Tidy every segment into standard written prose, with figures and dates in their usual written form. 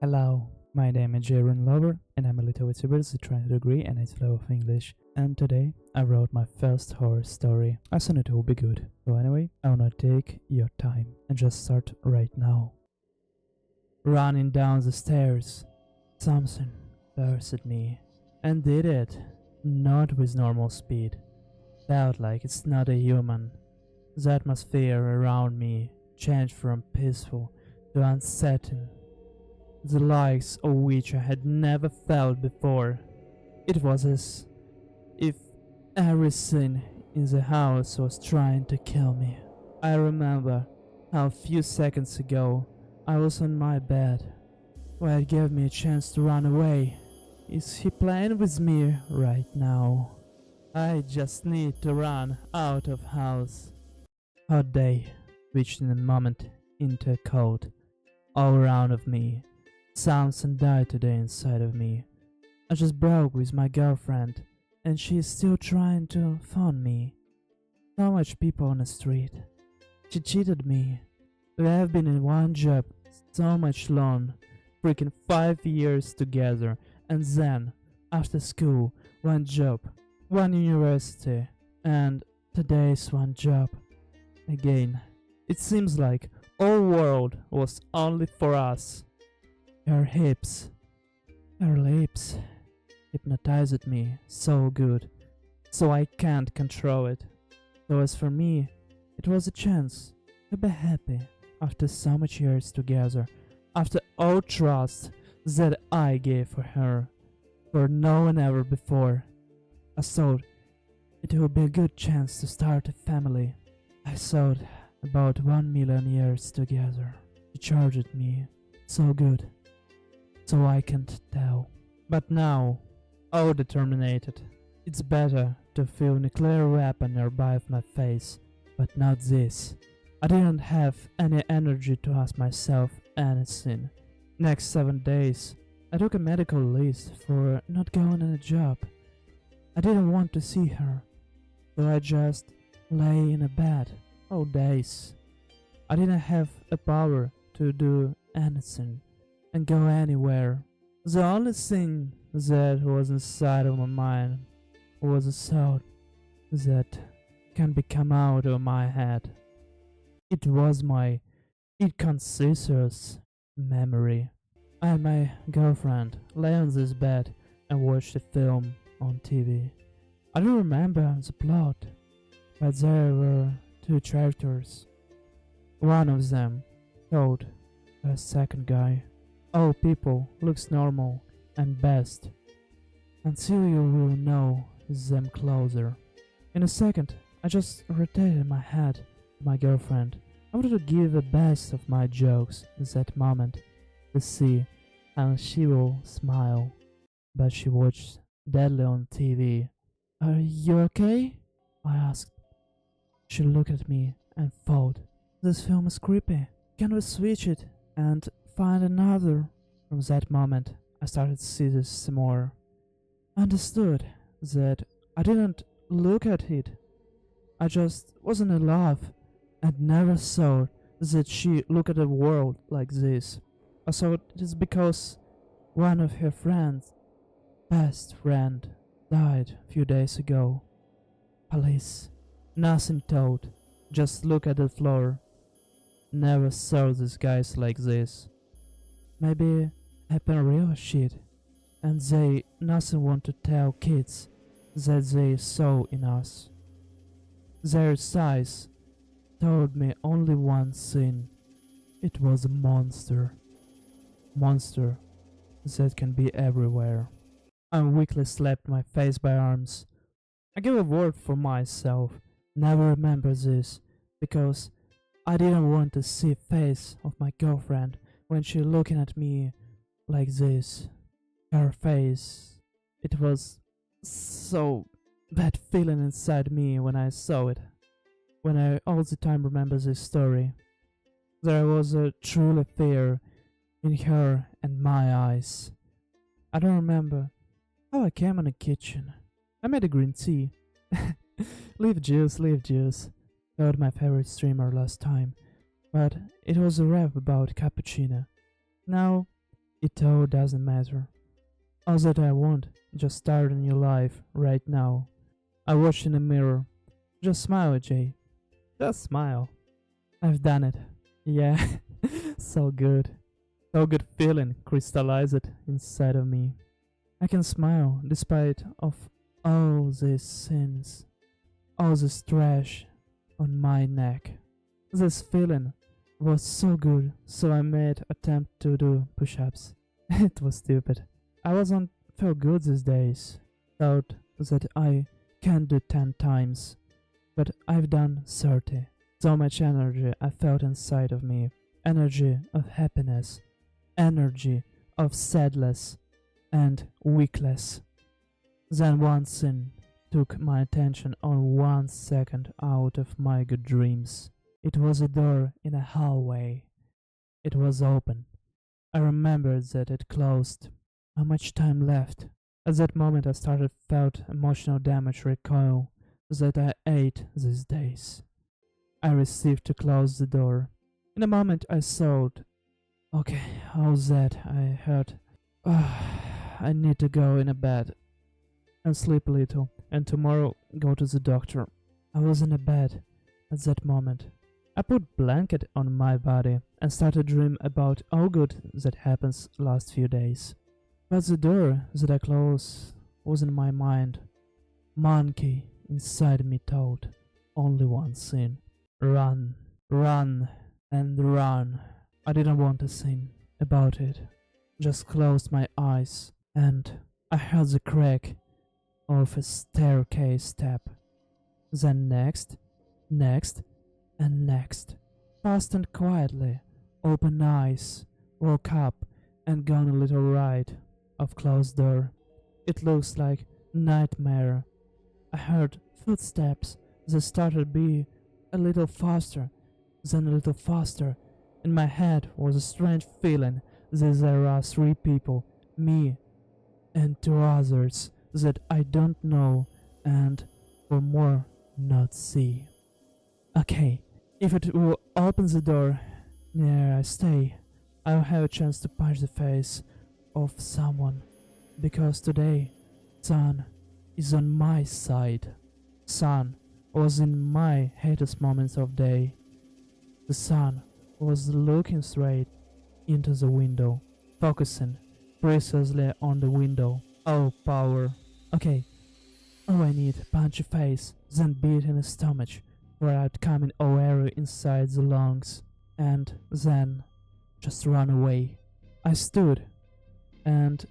Hello, my name is Jaron Lover, and I'm a little bit seriously trying to degree and it's flow of English. And today I wrote my first horror story. I thought it will be good. So anyway, I wanna take your time and just start right now. Running down the stairs, something burst at me, and did it, not with normal speed. Felt like it's not a human. The atmosphere around me changed from peaceful to uncertain, the likes of which I had never felt before. It was as if everything in the house was trying to kill me. I remember how a few seconds ago I was on my bed, where it gave me a chance to run away. Is he playing with me right now? I just need to run out of house. Hot day, switched in a moment into cold. All around of me, something died today inside of me. I just broke with my girlfriend, and she's still trying to phone me. So much people on the street. She cheated me. We have been in one job so much long, freaking 5 years together, and then, after school, one job, one university, and today's one job. Again, it seems like all world was only for us. Her hips, her lips, hypnotized me so good, so I can't control it. So as for me, it was a chance to be happy after so much years together, after all trust that I gave for her, for no one ever before. I thought it would be a good chance to start a family. I thought about 1 million years together. She charged me so good, so I can't tell. But now, all determined, it's better to feel a nuclear weapon nearby of my face, but not this. I didn't have any energy to ask myself anything. Next 7 days, I took a medical leave for not going on a job. I didn't want to see her, so I just lay in a bed all days. I didn't have the power to do anything and go anywhere. The only thing that was inside of my mind was a thought that can be come out of my head. It was my inconscious memory. I and my girlfriend lay on this bed and watched a film on TV. I don't remember the plot, but there were two characters. One of them told a second guy, "All people looks normal and best until you will know them closer." In a second, I just rotated my head to my girlfriend. I wanted to give the best of my jokes in that moment to see how she will smile, but she watched deadly on TV. "Are you okay?" I asked. She looked at me and thought, "This film is creepy. Can we switch it and find another?" From that moment, I started to see this more. I understood that I didn't look at it. I just wasn't in love and never thought that she looked at the world like this. I thought it is because one of her friends, best friend, died a few days ago. Police. Nothing told. Just look at the floor. Never saw these guys like this. Maybe happen real shit, and they nothing want to tell kids that they saw in us. Their size told me only one thing. It was a monster. Monster that can be everywhere. I weakly slapped my face by arms. I gave a word for myself. Never remember this, because I didn't want to see face of my girlfriend when she looking at me like this. Her face. It was so bad feeling inside me when I saw it. When I all the time remember this story. There was a truly fear in her and my eyes. I don't remember how I came in the kitchen. I made a green tea. Leaf juice, told my favorite streamer last time, but it was a rap about cappuccino. Now, It all doesn't matter. All that I want, just start a new life right now. I watch in the mirror. Just smile, Jay. Just smile. I've done it. Yeah, so good. So good feeling crystallized inside of me. I can smile despite of all these sins, all this trash on my neck. This feeling was so good, so I made attempt to do push-ups. It was stupid. I wasn't feel good these days. Thought that I can do 10 times, but I've done 30. So much energy I felt inside of me. Energy of happiness, energy of sadness, and weakness. Then one sin took my attention on 1 second out of my good dreams. It was a door in a hallway. It was open. I remembered that it closed. How much time left? At that moment I started felt emotional damage recoil that I ate these days. I received to close the door. In a moment I thought, okay, how's that? I heard, I need to go in a bed and sleep a little, and tomorrow go to the doctor. I was in a bed at that moment. I put blanket on my body and started dream about all good that happens last few days. But the door that I closed was in my mind. Monkey inside me told only one thing. Run, run, and run. I didn't want to think about it. Just closed my eyes and I heard the crack of a staircase step. Then next, and next. Fast and quietly, open eyes, woke up and gone a little ride of closed door. It looks like nightmare. I heard footsteps that started be a little faster, then a little faster. In my head was a strange feeling that there are 3 people, me and 2 others that I don't know and for more not see. Okay, if it will open the door near I stay, I'll have a chance to punch the face of someone, because today sun is on my side. Sun was in my happiest moments of day. The sun was looking straight into the window, focusing precisely on the window. Oh, power. Okay, all I need, punch a face, then beat in the stomach, where I'd come in all area inside the lungs, and then just run away. I stood, and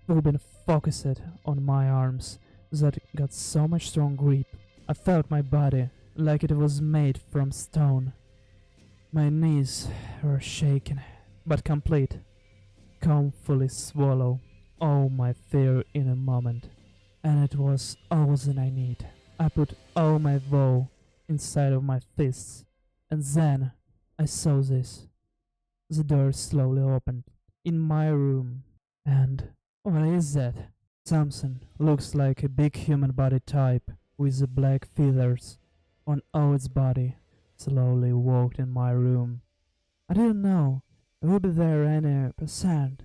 we've been focused on my arms that got so much strong grip. I felt my body like it was made from stone. My knees were shaking, but complete. Calm fully swallow all my fear in a moment, and it was all that I need. I put all my woe inside of my fists, and then I saw this. The door slowly opened in my room, and what is that? Something looks like a big human body type with the black feathers on all its body slowly walked in my room. I didn't know would be there any percent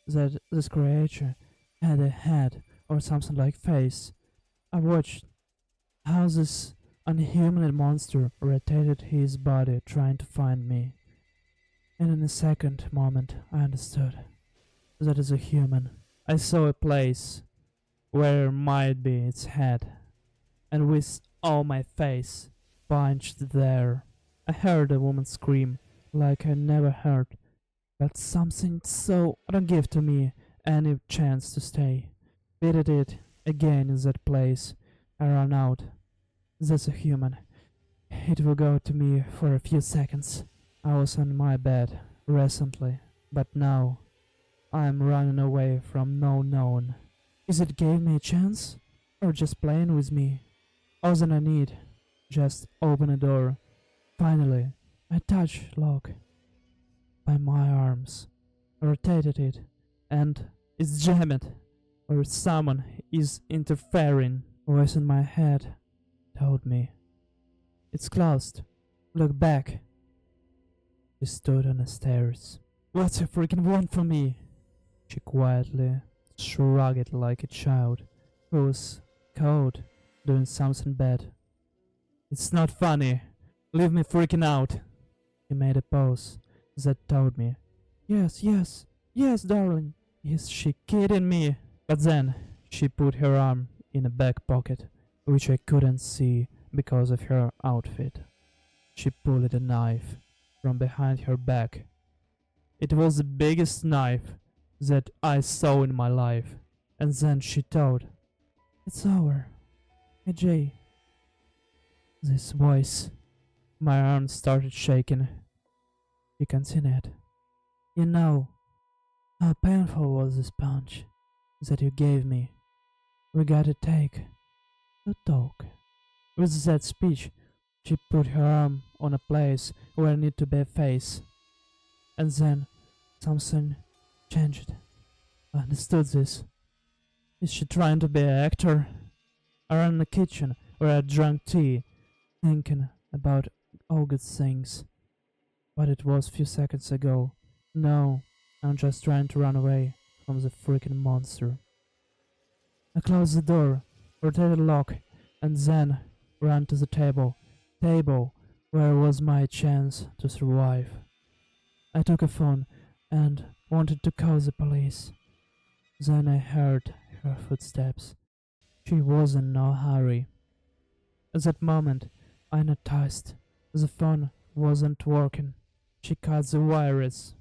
that this creature had a head or something like face. I watched how this unhuman monster rotated his body trying to find me, and in a second moment I understood that as a human I saw a place where might be its head, and with all my face punched there. I heard a woman scream like I never heard, but something so don't give to me any chance to stay. Beat it again in that place. I ran out. That's a human. It will go to me for a few seconds. I was on my bed recently, but now I am running away from no known. Is it gave me a chance, or just playing with me? All that I need, just open a door. Finally, I touched lock by my arms, rotated it, and it's jammed, or someone is interfering. Voice in my head told me, it's closed. Look back. He stood on the stairs. What you freaking want from me? She quietly shrugged like a child who's caught doing something bad. It's not funny. Leave me freaking out. She made a pause that told me, yes, yes, yes, darling. Is she kidding me? But then she put her arm in a back pocket, which I couldn't see because of her outfit. She pulled a knife from behind her back. It was the biggest knife that I saw in my life. And then she thought, it's over. Hey Jay. This voice. My arm started shaking. She continued, you know, how painful was this punch that you gave me? We gotta take to talk. With that speech, she put her arm on a place where it needed to be a face. And then something changed. I understood this. Is she trying to be an actor? I ran in the kitchen where I drank tea, thinking about all good things. But it was a few seconds ago. No, I'm just trying to run away from the freaking monster. I closed the door, rotated the lock, and then ran to the table where was my chance to survive. I took a phone and wanted to call the police. Then I heard her footsteps. She was in no hurry. At that moment, I noticed the phone wasn't working. She cut the wires.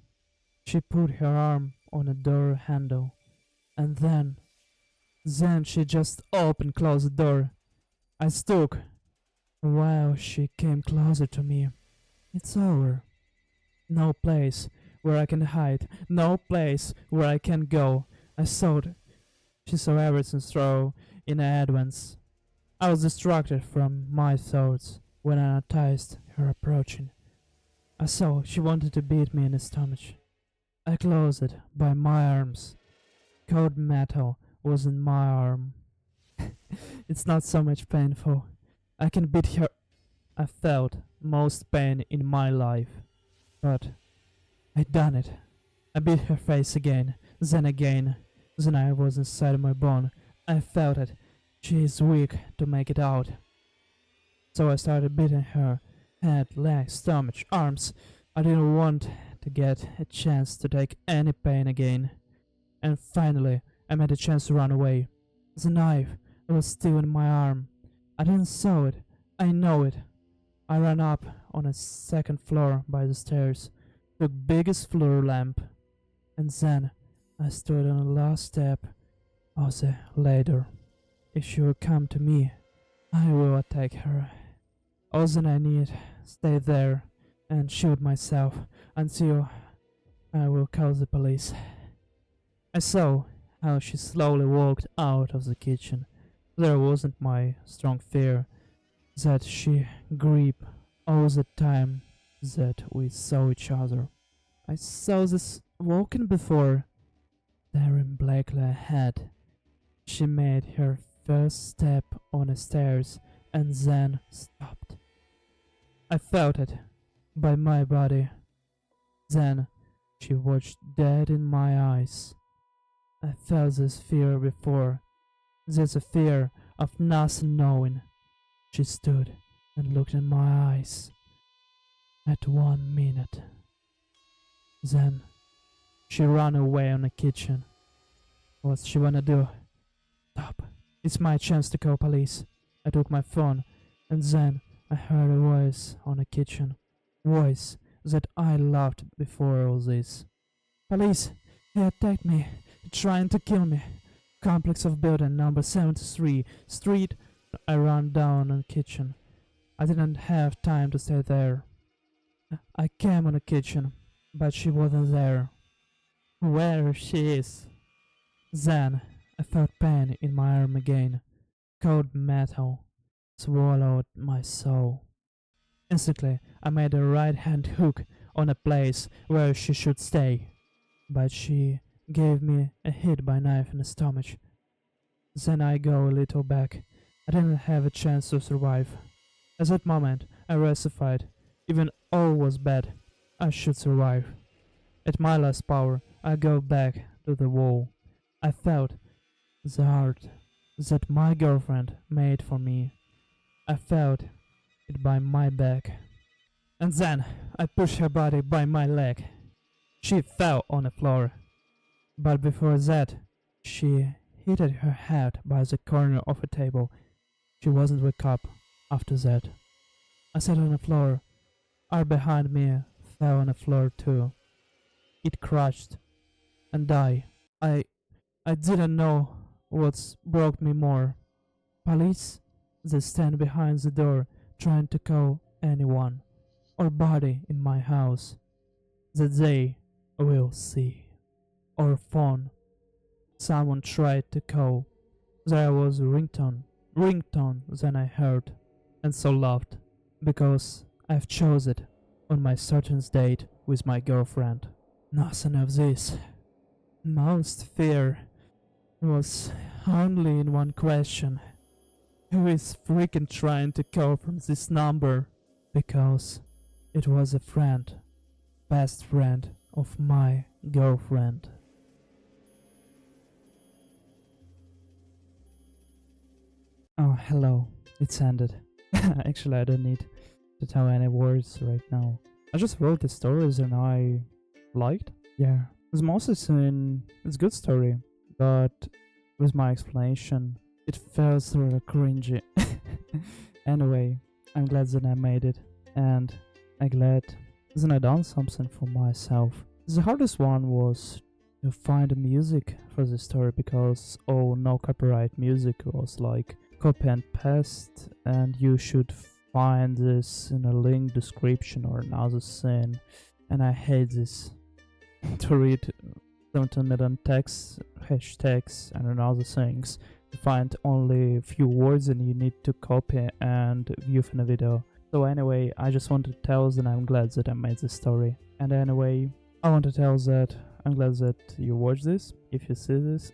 She put her arm on a door handle, and then she just opened, closed the door. I stuck while she came closer to me. It's over. No place where I can hide. No place where I can go. I thought she saw everything through in advance. I was distracted from my thoughts when I noticed her approaching. I saw she wanted to beat me in the stomach. I closed it by my arms. Cold metal was in my arm. It's not so much painful. I can beat her. I felt most pain in my life. But I done it. I beat her face again. Then I was inside my bone. I felt it. She is weak to make it out. So I started beating her. Head, legs, stomach, arms. I didn't want to get a chance to take any pain again. And finally, I made a chance to run away. The knife was still in my arm. I didn't saw it. I know it. I ran up on a second floor by the stairs, took biggest floor lamp, and then I stood on the last step of the ladder. If she will come to me, I will attack her. All that I need, stay there and shoot myself until I will call the police. I saw how she slowly walked out of the kitchen. There wasn't my strong fear that she grip all the time that we saw each other. I saw this walking before, staring blackly ahead. She made her first step on the stairs and then stopped. I felt it by my body. Then she watched dead in my eyes. I felt this fear before. There's a fear of nothing knowing. She stood and looked in my eyes. At 1 minute. Then she ran away on the kitchen. What's she wanna do? Stop. It's my chance to call police. I took my phone, and then I heard a voice on the kitchen. Voice that I loved before all this. Police! He attacked me, trying to kill me. Complex of building number 73 street. I ran down on the kitchen. I didn't have time to stay there. I came on the kitchen, but she wasn't there. Where she is? Then I felt pain in my arm again. Cold metal swallowed my soul. Instantly, I made a right-hand hook on a place where she should stay, but she gave me a hit by knife in the stomach. Then I go a little back. I didn't have a chance to survive. At that moment, I recified. Even all was bad, I should survive. At my last power, I go back to the wall. I felt the heart that my girlfriend made for me. I felt it by my back. And then I pushed her body by my leg. She fell on the floor. But before that, she hit her head by the corner of a table. She wasn't wake up after that. I sat on the floor. Her behind me fell on the floor too. It crushed and died. I didn't know what broke me more. Police, they stand behind the door trying to call anyone or body in my house that they will see. Or phone. Someone tried to call. There was a ringtone then I heard and so loved because I've chosen it on my certain date with my girlfriend. Nothing of this. Most fear was only in one question. Who is freaking trying to call from this number? Because it was a friend, best friend of my girlfriend. Oh, hello. It's ended. Actually, I don't need to tell any words right now. I just wrote the stories and I liked. Yeah, it's mostly it's a good story, but with my explanation, it felt sort of cringy. Anyway, I'm glad that I made it, and I'm glad that I done something for myself. The hardest one was to find the music for the story because no copyright music was like copy and paste, and you should find this in a link description or another thing, and I hate this. To read 17 million texts, hashtags and other things to find only a few words and you need to copy and view from the video. So anyway, I just want to tell that I'm glad that I made this story. And anyway, I want to tell that I'm glad that you watch this, if you see this.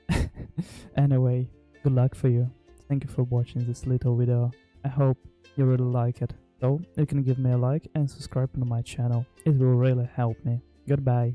Anyway, good luck for you. Thank you for watching this little video. I hope you really like it. So you can give me a like and subscribe to my channel. It will really help me. Goodbye.